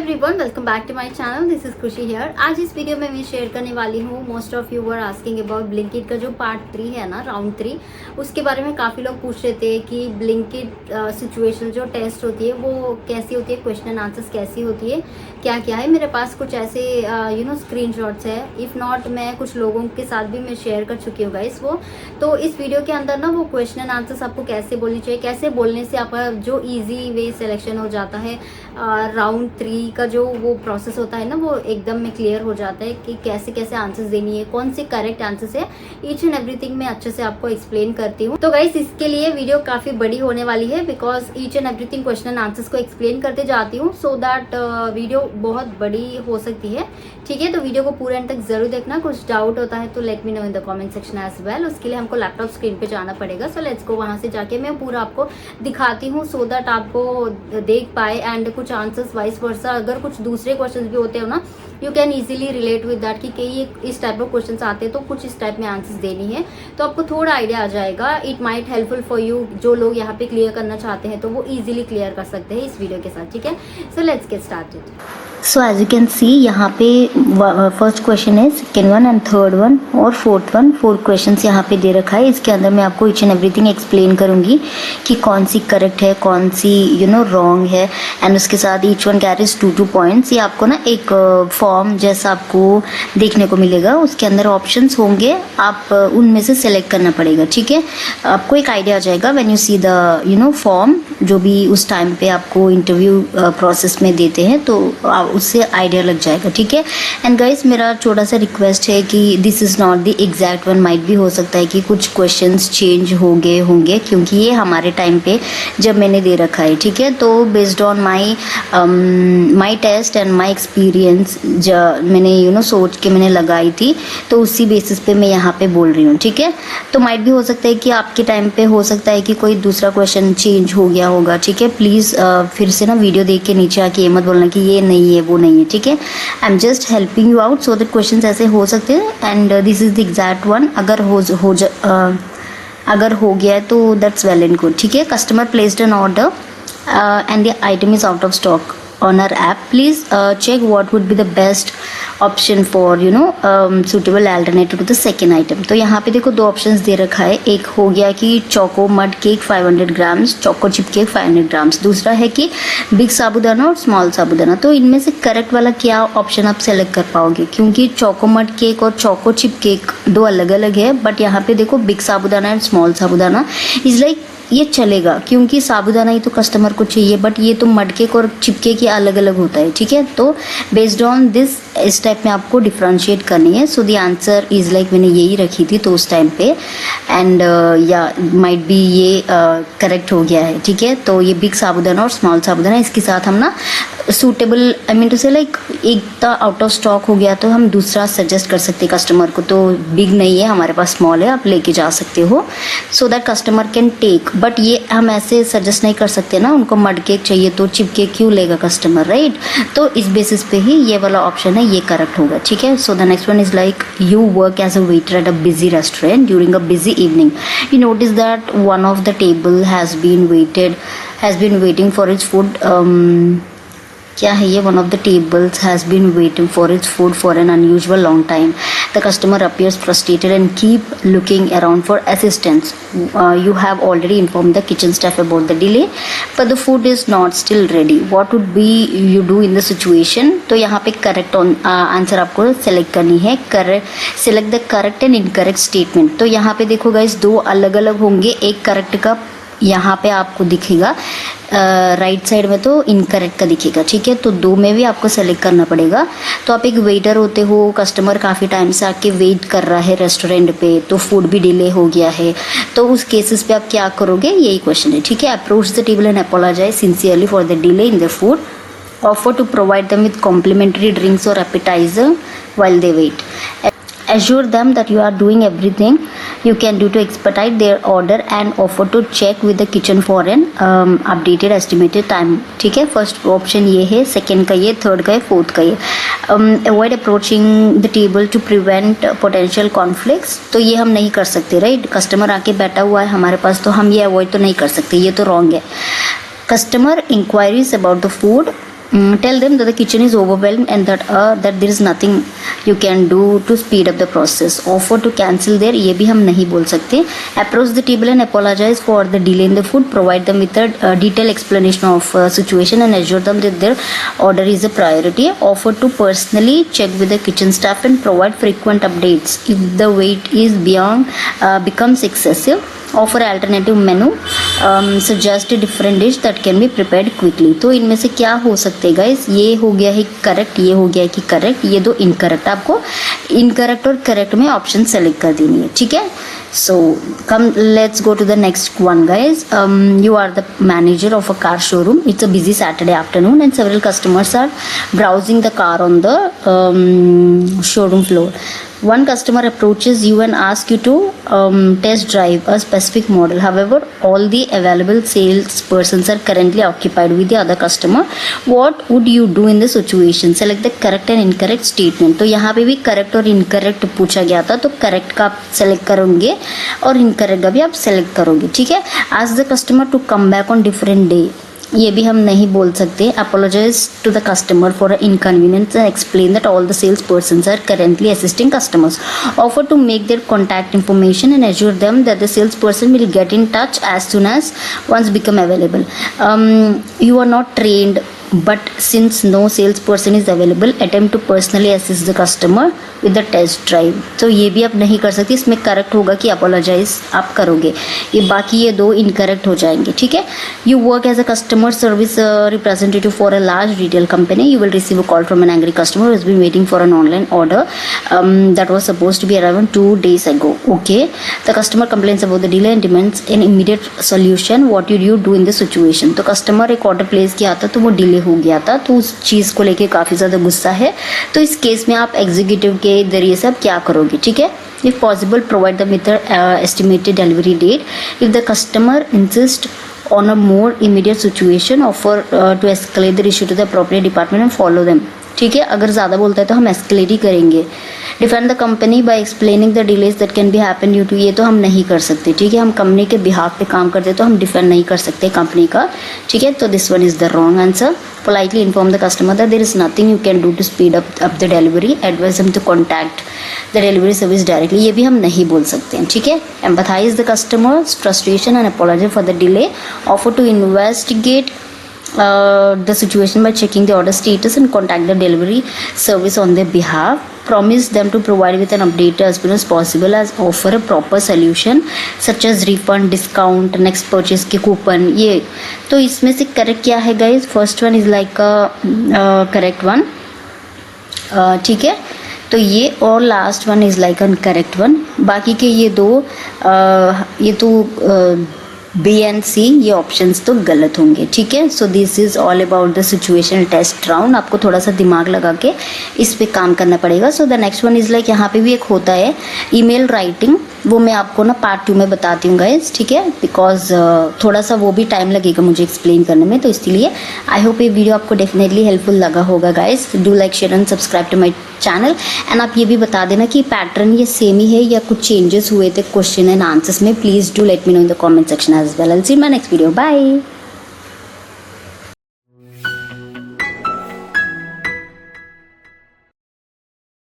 Everyone, welcome back to my channel. This is Khushi here. आज इस video में मैं शेयर करने वाली हूँ, most of you were asking about Blinkit का जो पार्ट 3 है ना, राउंड 3, उसके बारे में काफ़ी लोग पूछ रहे थे कि ब्लिंकिट सिचुएशन जो टेस्ट होती है वो कैसी होती है, क्वेश्चन एंड आंसर्स कैसी होती है, क्या क्या है। मेरे पास कुछ ऐसे स्क्रीनशॉट्स है, इफ़ नॉट मैं कुछ लोगों के साथ भी मैं शेयर कर चुकी हूँ गाइस वो। तो इस वीडियो के अंदर ना वो क्वेश्चन एंड आंसर्स आपको कैसे बोलनी चाहिए, कैसे बोलने से आपका जो ईजी वे सिलेक्शन हो जाता है, राउंड 3 का जो वो प्रोसेस होता है ना, वो एकदम में क्लियर हो जाता है कि कैसे कैसे आंसर्स देनी है, कौन से करेक्ट आंसर्स है, ईच एंड एवरीथिंग मैं अच्छे से आपको एक्सप्लेन करती हूँ। तो गाइस इसके लिए वीडियो काफ़ी बड़ी होने वाली है, because each and everything question and answers को एक्सप्लेन करते जाती हूँ, सो दैट वीडियो बहुत बड़ी हो सकती है। ठीक है, तो वीडियो को पूरे एंड तक जरूर देखना। कुछ डाउट होता है तो let me know in the comment section as well. उसके लिए हमको लैपटॉप स्क्रीन पे जाना पड़ेगा, सो लेट्स गो। वहाँ से जाके मैं पूरा आपको दिखाती हूँ, सो दैट आपको देख पाए एंड कुछ आंसर्स वाइस वर्सा अगर कुछ दूसरे क्वेश्चंस भी होते हो ना, you can easily relate with that कि कई इस टाइप ऑफ क्वेश्चंस आते हैं तो कुछ इस टाइप में आंसर्स देनी है, तो आपको थोड़ा आइडिया आ जाएगा। It might helpful for you. जो लोग यहाँ पे क्लियर करना चाहते हैं तो वो इजीली क्लियर कर सकते हैं इस वीडियो के साथ। ठीक है, so let's get started. So as you can see यहाँ पे फर्स्ट क्वेश्चन है, second one and third one और फोर्थ वन, 4 क्वेश्चंस यहाँ पे दे रखा है। इसके अंदर मैं आपको ईच एंड एवरीथिंग एक्सप्लेन करूँगी कि कौन सी करेक्ट है, कौन सी रॉन्ग है, एंड उसके साथ ईच वन कैरीज 2 पॉइंट्स। ये आपको ना एक फॉर्म जैसा आपको देखने को मिलेगा, उसके अंदर ऑप्शंस होंगे, आप उनमें से सेलेक्ट करना पड़ेगा। ठीक है, आपको एक आइडिया आ जाएगा when you see the form, जो भी उस टाइम पे आपको इंटरव्यू प्रोसेस में देते हैं, तो उससे आइडिया लग जाएगा। ठीक है, एंड गाइस मेरा छोटा सा रिक्वेस्ट है कि this is not the exact one, might भी हो सकता है कि कुछ क्वेश्चंस चेंज हो गए होंगे, क्योंकि ये हमारे टाइम पे जब मैंने दे रखा है। ठीक है, तो based on my test and my experience मैंने सोच के मैंने लगाई थी, तो उसी बेसिस पे मैं यहाँ पे बोल रही हूँ। ठीक है, तो माइट भी हो सकता है कि आपके टाइम पे हो सकता है कि कोई दूसरा क्वेश्चन चेंज हो गया होगा। ठीक है, प्लीज़ फिर से ना वीडियो देख के नीचे आके ये मत बोलना कि ये नहीं है वो नहीं है। ठीक है, I am just helping you out so that questions ऐसे हो सकते हैं, and this is the exact one. अगर हो गया है तो दैट्स वेल एंड गुड। ठीक है, customer placed an order and the item is out of stock on our app. Please check what would be the best option for suitable alternative to the second item. तो यहाँ पे देखो 2 options दे रखा है। एक हो गया कि choco mud cake 500 grams, choco chip cake 500 grams. दूसरा है कि बिग साबूदाना और स्मॉल साबूदाना। तो इनमें से करेक्ट वाला क्या ऑप्शन आप सेलेक्ट कर पाओगे, क्योंकि चोको मड केक और चोको चिप केक 2 अलग अलग है, बट यहाँ पे देखो big sabudana and small sabudana is like ये चलेगा, क्योंकि साबूदाना ही तो कस्टमर को चाहिए, बट ये तो मड केक और चिपके के अलग अलग होता है। ठीक है, तो बेस्ड ऑन दिस इस टाइप में आपको डिफ्रेंशिएट करनी है। So the answer is like मैंने यही रखी थी तो उस टाइम पे, एंड या माइट बी ये करेक्ट हो गया है। ठीक है, तो ये बिग साबूदाना और स्मॉल साबूदाना, इसके साथ हम ना सूटेबल, आई मीन टू से लाइक एक तो आउट ऑफ स्टॉक हो गया तो हम दूसरा सजेस्ट कर सकते हैं कस्टमर को। तो बिग नहीं है हमारे पास, स्मॉल है, आप लेके जा सकते हो, so that customer can take. But ये हम ऐसे सजेस्ट नहीं कर सकते ना, उनको मड केक चाहिए तो चिप केक क्यों लेगा कस्टमर, राइट? तो इस बेसिस पे ही ये वाला ऑप्शन है, ये करेक्ट होगा। ठीक है, so the next one is like you work as a waiter at a busy restaurant during a busy evening. You notice that one of the table has been waiting for its food. क्या है ये? One of the tables has been waiting for its food for an unusual long time. The customer appears frustrated and keep looking around for assistance. You have already informed the kitchen staff about the delay, but the food is not still ready. What would be you do in the situation? तो यहाँ पे correct answer आपको select करनी है. Select the correct and incorrect statement. तो यहाँ पे देखो गाइस, 2 अलग अलग होंगे. एक करेक्ट का यहाँ पे आपको दिखेगा, राइट साइड में तो इनकरेक्ट का दिखेगा. ठीक है, तो 2 में भी आपको सेलेक्ट करना पड़ेगा. तो आप एक वेटर होते हो, कस्टमर काफ़ी टाइम से आके वेट कर रहा है रेस्टोरेंट पे, तो फूड भी डिले हो गया है, तो उस केसेस पे आप क्या करोगे, यही क्वेश्चन है. ठीक है, approach the table and apologise sincerely for the delay in the food. Offer to provide them with complimentary drinks or appetizer while they wait. Assure them that you are doing everything you can do to expedite their order and offer to check with the kitchen for an updated estimated time. ठीक है, first option ये है, second का ये, third का ये, fourth का ये. Avoid approaching the table to prevent potential conflicts. तो ये हम नहीं कर सकते, राइट? कस्टमर आके बैठा हुआ है हमारे पास, तो हम ये अवॉइड तो नहीं कर सकते, ये तो रॉन्ग है. Customer inquiries about the food. tell them that the kitchen is overwhelmed and that there is nothing you can do to speed up the process. Offer to cancel there, ये भी हम नहीं बोल सकते. Approach the table and apologize for the delay in the food. Provide them with a detailed explanation of situation and assure them that their order is a priority. Offer to personally check with the kitchen staff and provide frequent updates if the wait is becomes excessive. Offer alternative menu. Suggest a different dish that can be prepared quickly. तो इनमें से क्या हो सकते हैं guys? ये हो गया है करेक्ट, ये हो गया है कि करेक्ट, ये दो इनकरेक्ट. आपको इनकरेक्ट और करेक्ट में ऑप्शन सेलेक्ट कर देनी है, ठीक है. So come, let's go to the next one, guys. You are the manager of a car showroom. It's a busy Saturday afternoon and several customers are browsing the car on the showroom floor. One customer approaches you and asks you to test drive a specific model. However, all the available salespersons are currently occupied with the other customer. What would you do in the situation? Select the correct and incorrect statement. तो यहाँ पे भी correct और incorrect पूछा गया था, तो correct का आप सेलेक्ट करोगे और इनकरेक्ट का भी आप सेलेक्ट करोगे, ठीक है. Ask the customer to come back on different day. ये भी हम नहीं बोल सकते. Apologize to the customer for an inconvenience and explain that all the sales persons are currently assisting customers. Offer to make their contact information and assure them that the salesperson will get in touch as soon as once become available. You are not trained, but since no salesperson is available, attempt to personally assist the customer with the test drive. तो ये भी आप नहीं कर सकते. इसमें correct होगा कि apologize आप करोगे. ये बाकी ये दो इनकरेक्ट हो जाएंगे, ठीक है. You work as a customer service representative for a large retail company. You will receive a call from an angry customer who has been waiting for an online order that was supposed to be around 2 days ago. Okay. The customer complains about the delay and demands an immediate solution. What would you do in this situation? तो customer एक order place किया था तो वो delay हो गया था, तो उस चीज़ को लेके काफ़ी ज़्यादा गुस्सा है. तो इस केस में आप एग्जीक्यूटिव के जरिए से आप क्या करोगे, ठीक है. If possible provide the with estimated delivery date. If the customer insist on a more immediate situation, offer to escalate the issue to the appropriate department and follow them. ठीक है. अगर ज़्यादा बोलता है तो हम एस्केलेट ही करेंगे. Defend the company by explaining the delays that can be happen due to. ये तो हम नहीं कर सकते, ठीक है. हम कंपनी के बिहाफ पे काम करते तो हम डिफेंड नहीं कर सकते कंपनी का, ठीक है. तो this one is the wrong answer. Politely inform the customer that there is nothing you can do to speed up the delivery. Advise them to contact the delivery service directly. ये भी हम नहीं बोल सकते हैं, ठीक है. Empathize the customer's frustration and apologize for the delay. Offer to investigate the situation by checking the order status and contact the delivery service on their behalf. Promise them to provide with an update as soon as possible, as offer a proper solution such as refund, discount, next purchase के कूपन. ये तो इसमें से correct क्या है guys? First one is like correct one, ठीक है. तो ये और last one is like incorrect one. बाकी के ये दो ये तो बी एंड सी ये ऑप्शंस तो गलत होंगे, ठीक है. So this is all about the situational test round. आपको थोड़ा सा दिमाग लगा के इस पे काम करना पड़ेगा. सो the next one is like यहाँ पे भी एक होता है ईमेल राइटिंग. वो मैं आपको ना पार्ट 2 में बताती हूँ गाइज, ठीक है. बिकॉज थोड़ा सा वो भी टाइम लगेगा मुझे एक्सप्लेन करने में, तो इसलिए आई होप ये वीडियो आपको डेफिनेटली हेल्पफुल लगा होगा guys. Do like, share and subscribe to my channel. And आप ये भी बता देना कि पैटर्न ये सेम ही है या कुछ चेंजेस हुए थे क्वेश्चन एंड आंसर्स में. Please do let me know in the comment section as well. I will see in my next video. Bye.